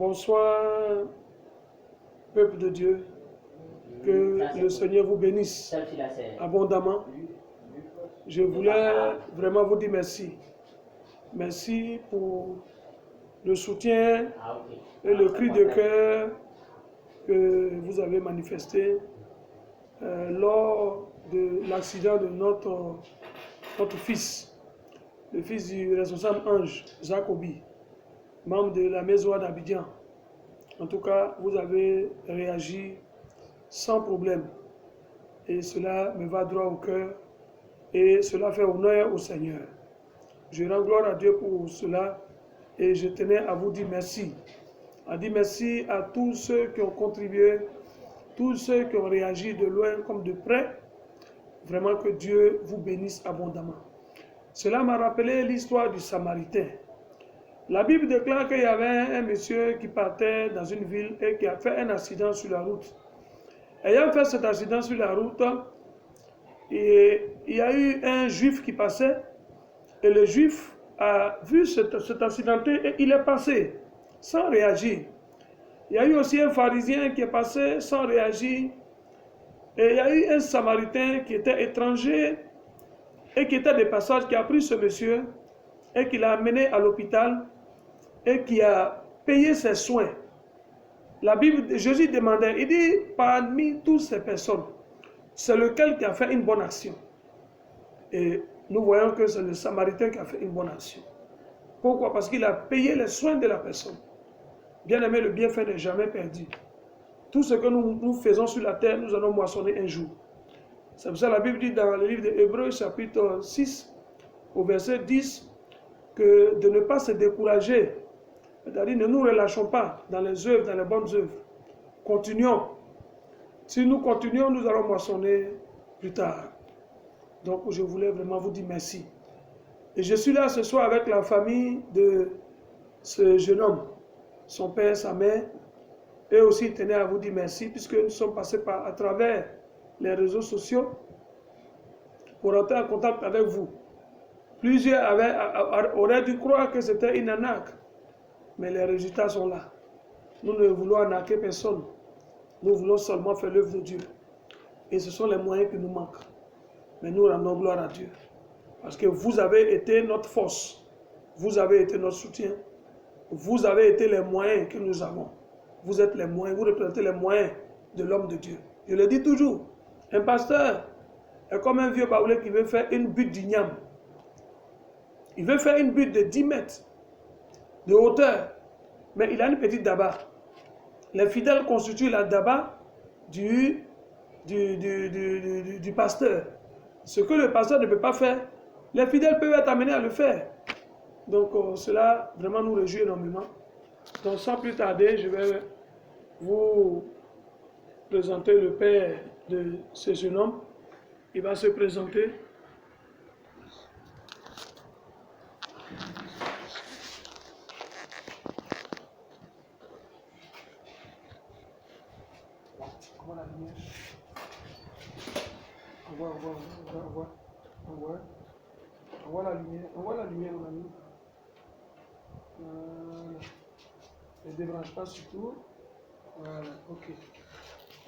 Bonsoir, peuple de Dieu. Que le Seigneur vous bénisse abondamment. Je voulais vraiment vous dire merci. Merci pour le soutien et le cri de cœur que vous avez manifesté lors de l'accident de notre fils, le fils du responsable Ange, Jacobi, membre de la maison d'Abidjan. En tout cas, vous avez réagi sans problème. Et cela me va droit au cœur et cela fait honneur au Seigneur. Je rends gloire à Dieu pour cela et je tenais à vous dire merci. À dire merci à tous ceux qui ont contribué, tous ceux qui ont réagi de loin comme de près. Vraiment que Dieu vous bénisse abondamment. Cela m'a rappelé l'histoire du Samaritain. La Bible déclare qu'il y avait un monsieur qui partait dans une ville et qui a fait un accident sur la route. Ayant fait cet accident sur la route, il y a eu un juif qui passait et le juif a vu cet accidenté et il est passé sans réagir. Il y a eu aussi un pharisien qui est passé sans réagir et il y a eu un samaritain qui était étranger et qui était de passage qui a pris ce monsieur et qui l'a amené à l'hôpital et qui a payé ses soins. La Bible, Jésus demandait, il dit, parmi toutes ces personnes, c'est lequel qui a fait une bonne action? Et nous voyons que c'est le Samaritain qui a fait une bonne action. Pourquoi? Parce qu'il a payé les soins de la personne. Bien aimé, le bienfait n'est jamais perdu. Tout ce que nous faisons sur la terre, nous allons moissonner un jour. C'est pour ça que la Bible dit dans le livre des Hébreux, chapitre 6, au verset 10, que de ne pas se décourager. C'est-à-dire, ne nous relâchons pas dans les œuvres, dans les bonnes œuvres. Continuons. Si nous continuons, nous allons moissonner plus tard. Donc, je voulais vraiment vous dire merci. Et je suis là ce soir avec la famille de ce jeune homme, son père, sa mère. Et aussi, ils tenaient à vous dire merci, puisque nous sommes passés à travers les réseaux sociaux pour entrer en contact avec vous. Plusieurs auraient dû croire que c'était une arnaque. Mais les résultats sont là. Nous ne voulons arnaquer personne. Nous voulons seulement faire l'œuvre de Dieu. Et ce sont les moyens qui nous manquent. Mais nous rendons gloire à Dieu. Parce que vous avez été notre force. Vous avez été notre soutien. Vous avez été les moyens que nous avons. Vous êtes les moyens. Vous représentez les moyens de l'homme de Dieu. Je le dis toujours. Un pasteur est comme un vieux baoulé qui veut faire une butte d'igname. Il veut faire une butte de 10 mètres de hauteur, mais il a une petite daba. Les fidèles constituent la daba du pasteur. Ce que le pasteur ne peut pas faire, les fidèles peuvent être amenés à le faire. Donc cela vraiment nous réjouit énormément. Donc sans plus tarder, je vais vous présenter le père de ce jeune homme. Il va se présenter. On voit la lumière, mon ami. Ne débranche pas surtout. Voilà, ok.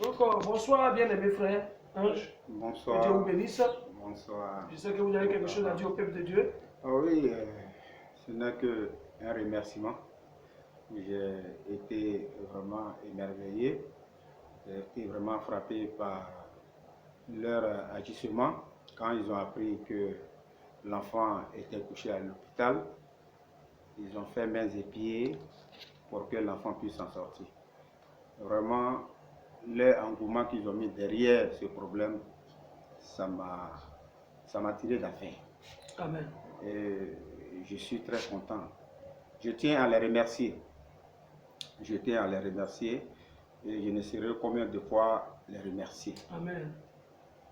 Donc, bonsoir, bien-aimés frères, Ange. Bonsoir. Que Dieu vous bénisse. Bonsoir. Je sais que vous avez quelque chose à dire au peuple de Dieu. Ah oui, ce n'est qu'un remerciement. J'ai été vraiment émerveillé. J'ai été vraiment frappé par leur agissement quand ils ont appris que l'enfant était couché à l'hôpital. Ils ont fait mains et pieds pour que l'enfant puisse s'en sortir. Vraiment, l'engouement qu'ils ont mis derrière ce problème, ça m'a tiré d'affaire. Amen. Et je suis très content. Je tiens à les remercier. Je tiens à les remercier et je ne saurais combien de fois les remercier. Amen.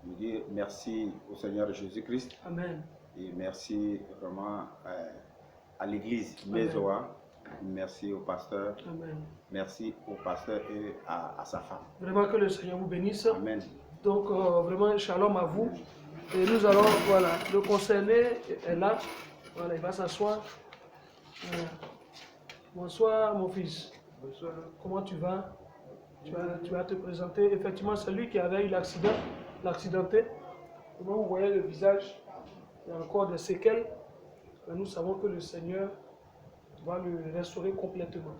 Je dis merci au Seigneur Jésus-Christ. Amen. Et merci vraiment à l'église Mezoa. Merci au pasteur. Amen. Merci au pasteur et à sa femme. Vraiment que le Seigneur vous bénisse. Amen. Donc vraiment shalom à vous. Et nous allons, voilà, le concerné est là. Voilà, il va s'asseoir. Voilà. Bonsoir mon fils. Bonsoir. Comment tu vas? Tu vas te présenter. Effectivement, celui qui avait eu l'accidenté. Comment vous voyez le visage? Il y a encore des séquelles. Mais nous savons que le Seigneur va le restaurer complètement.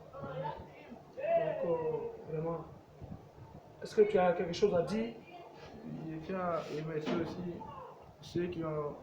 Donc, vraiment, est-ce que tu as quelque chose à dire? Je tiens à remercier aussi ceux qui ont